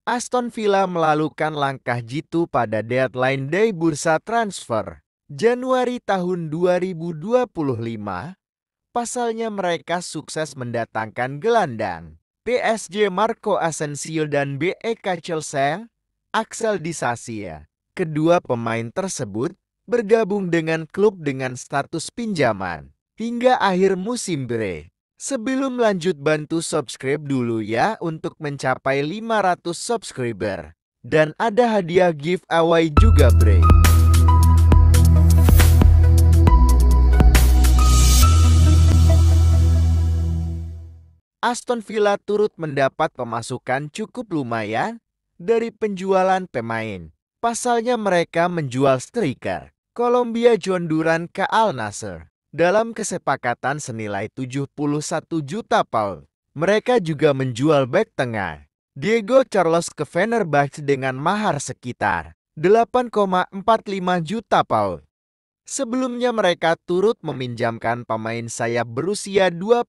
Aston Villa melakukan langkah jitu pada deadline day bursa transfer Januari tahun 2025. Pasalnya mereka sukses mendatangkan gelandang PSG Marco Asensio dan BEK Chelsea Axel Disasi. Kedua pemain tersebut bergabung dengan klub dengan status pinjaman hingga akhir musim bre. Sebelum lanjut bantu subscribe dulu ya untuk mencapai 500 subscriber. Dan ada hadiah giveaway juga bre. Aston Villa turut mendapat pemasukan cukup lumayan dari penjualan pemain. Pasalnya mereka menjual striker Kolombia John Duran ke Al Nassr dalam kesepakatan senilai 71 juta pound. Mereka juga menjual bek tengah Diego Carlos ke Fenerbahce dengan mahar sekitar 8,45 juta pound. Sebelumnya mereka turut meminjamkan pemain sayap berusia 21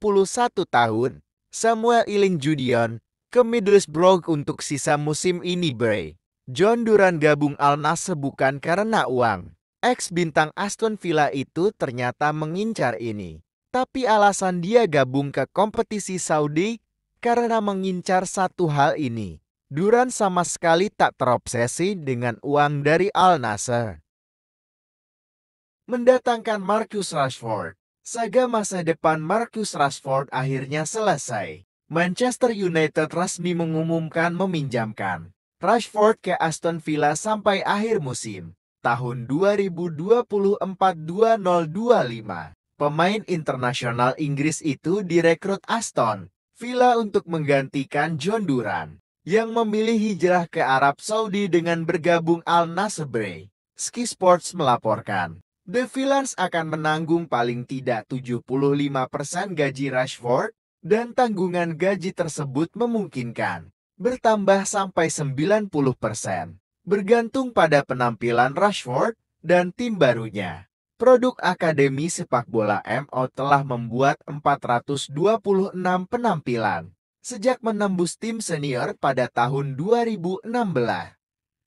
tahun Samuel Iling Judion ke Middlesbrough untuk sisa musim ini bre. John Duran gabung Al Nassr bukan karena uang. Ex-bintang Aston Villa itu ternyata mengincar ini. Tapi alasan dia gabung ke kompetisi Saudi karena mengincar satu hal ini. Duran sama sekali tak terobsesi dengan uang dari Al Nassr. Mendatangkan Marcus Rashford. Saga masa depan Marcus Rashford akhirnya selesai. Manchester United resmi mengumumkan meminjamkan Rashford ke Aston Villa sampai akhir musim tahun 2024-2025. Pemain internasional Inggris itu direkrut Aston Villa untuk menggantikan John Duran yang memilih hijrah ke Arab Saudi dengan bergabung Al Nassr. Sky Sports melaporkan The Villains akan menanggung paling tidak 75% gaji Rashford dan tanggungan gaji tersebut memungkinkan bertambah sampai 90%, bergantung pada penampilan Rashford dan tim barunya. Produk Akademi Sepak Bola MO telah membuat 426 penampilan sejak menembus tim senior pada tahun 2016.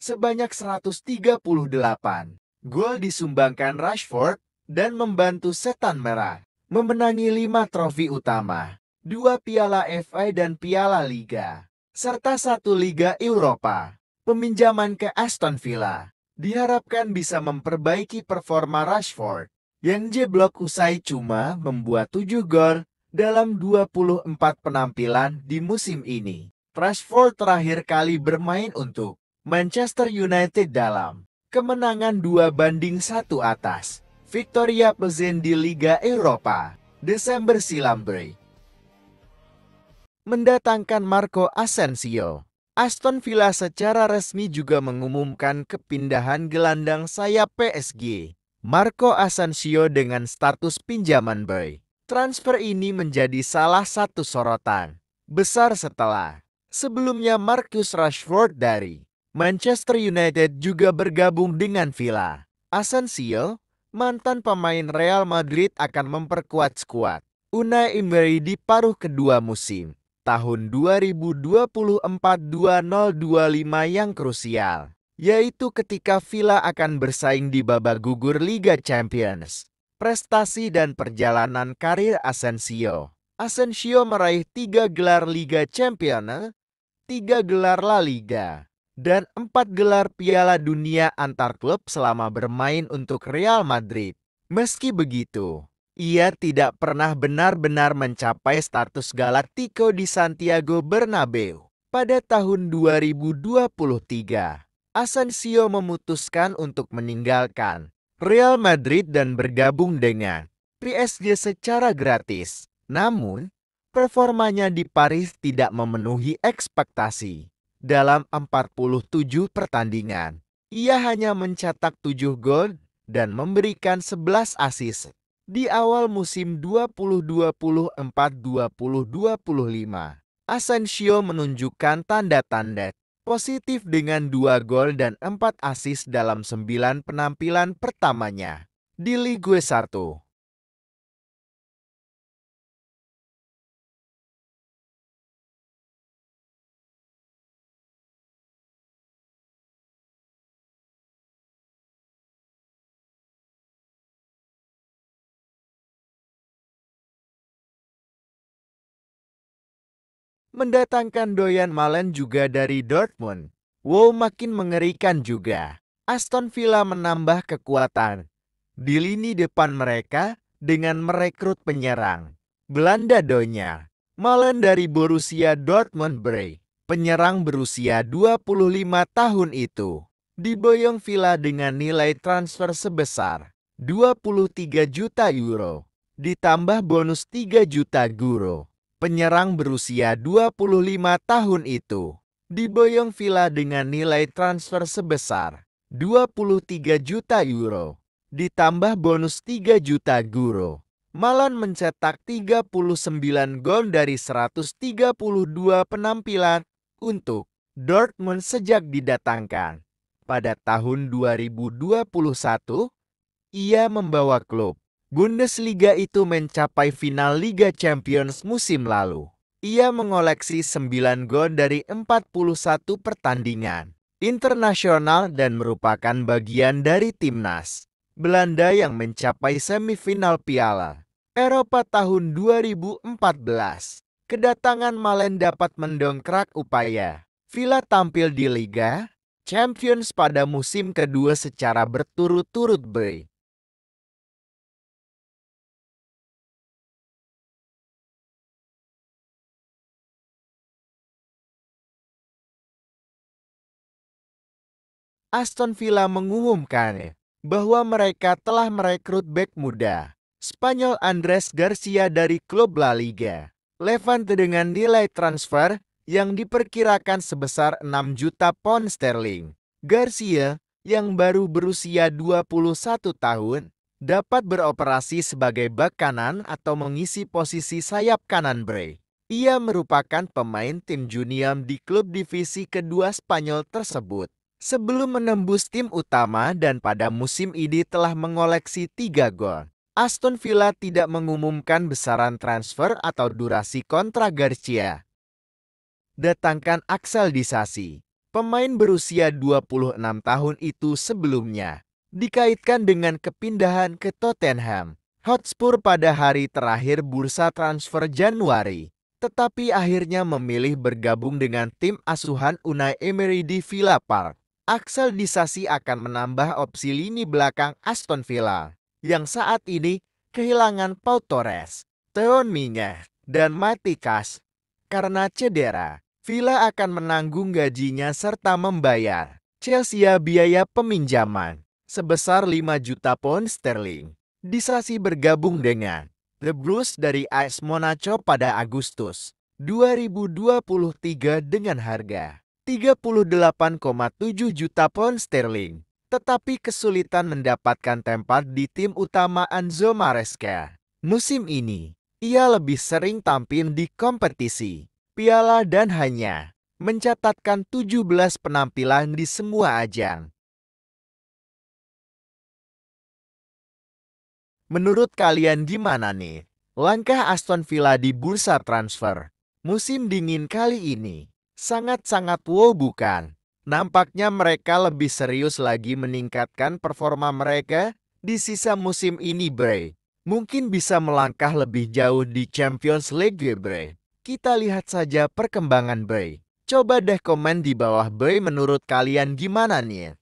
Sebanyak 138 gol disumbangkan Rashford dan membantu Setan Merah memenangi 5 trofi utama, 2 Piala FA dan Piala Liga, serta 1 Liga Eropa. Peminjaman ke Aston Villa diharapkan bisa memperbaiki performa Rashford yang jeblok usai cuma membuat 7 gol dalam 24 penampilan di musim ini. Rashford terakhir kali bermain untuk Manchester United dalam kemenangan 2-1 atas Victoria Plzen di Liga Eropa, Desember silam bre. Mendatangkan Marco Asensio. Aston Villa secara resmi juga mengumumkan kepindahan gelandang sayap PSG, Marco Asensio dengan status pinjaman bre. Transfer ini menjadi salah satu sorotan besar setelah sebelumnya Marcus Rashford dari Manchester United juga bergabung dengan Villa. Asensio, mantan pemain Real Madrid, akan memperkuat skuad Unai Emery di paruh kedua musim tahun 2024-2025 yang krusial, yaitu ketika Villa akan bersaing di babak gugur Liga Champions. Prestasi dan perjalanan karir Asensio. Asensio meraih 3 gelar Liga Champions, 3 gelar La Liga, dan 4 gelar Piala Dunia antar klub selama bermain untuk Real Madrid. Meski begitu, ia tidak pernah benar-benar mencapai status Galactico di Santiago Bernabeu. Pada tahun 2023, Asensio memutuskan untuk meninggalkan Real Madrid dan bergabung dengan PSG secara gratis. Namun, performanya di Paris tidak memenuhi ekspektasi. Dalam 47 pertandingan, ia hanya mencetak 7 gol dan memberikan 11 assist. Di awal musim 2024-2025, Asensio menunjukkan tanda-tanda positif dengan 2 gol dan 4 assist dalam 9 penampilan pertamanya di Ligue 1. mendatangkan doyan Malen juga dari Dortmund. Wow, makin mengerikan juga. Aston Villa menambah kekuatan di lini depan mereka dengan merekrut penyerang Belanda Donya Malen dari Borussia Dortmund Bre. Penyerang berusia 25 tahun itu diboyong Villa dengan nilai transfer sebesar 23 juta euro, ditambah bonus 3 juta euro. Penyerang berusia 25 tahun itu diboyong Villa dengan nilai transfer sebesar 23 juta euro, ditambah bonus 3 juta euro. Malen mencetak 39 gol dari 132 penampilan untuk Dortmund sejak didatangkan. Pada tahun 2021, ia membawa klub Bundesliga itu mencapai final Liga Champions musim lalu. Ia mengoleksi 9 gol dari 41 pertandingan internasional dan merupakan bagian dari timnas Belanda yang mencapai semifinal Piala Eropa tahun 2014. Kedatangan Malen dapat mendongkrak upaya Villa tampil di Liga Champions pada musim kedua secara berturut-turut. Aston Villa mengumumkan bahwa mereka telah merekrut bek muda Spanyol Andres Garcia dari klub La Liga Levante dengan nilai transfer yang diperkirakan sebesar 6 juta pound sterling. Garcia, yang baru berusia 21 tahun, dapat beroperasi sebagai bek kanan atau mengisi posisi sayap kanan Bre. Ia merupakan pemain tim junior di klub divisi kedua Spanyol tersebut sebelum menembus tim utama dan pada musim ini telah mengoleksi 3 gol. Aston Villa tidak mengumumkan besaran transfer atau durasi kontrak Garcia. Datangkan Axel Disasi. Pemain berusia 26 tahun itu sebelumnya dikaitkan dengan kepindahan ke Tottenham Hotspur pada hari terakhir bursa transfer Januari, tetapi akhirnya memilih bergabung dengan tim asuhan Unai Emery di Villa Park. Axel Disasi akan menambah opsi lini belakang Aston Villa yang saat ini kehilangan Pau Torres, Théo Mings, dan Matikas karena cedera. Villa akan menanggung gajinya serta membayar Chelsea biaya peminjaman sebesar 5 juta pound sterling. Disasi bergabung dengan The Blues dari AS Monaco pada Agustus 2023 dengan harga 38,7 juta pound sterling, tetapi kesulitan mendapatkan tempat di tim utama Enzo Maresca. Musim ini, ia lebih sering tampil di kompetisi Piala dan hanya mencatatkan 17 penampilan di semua ajang. Menurut kalian gimana nih langkah Aston Villa di bursa transfer musim dingin kali ini? Sangat-sangat wow bukan? Nampaknya mereka lebih serius lagi meningkatkan performa mereka di sisa musim ini Bre. Mungkin bisa melangkah lebih jauh di Champions League Bre. Kita lihat saja perkembangan Bre. Coba deh komen di bawah Bre, menurut kalian gimana nih?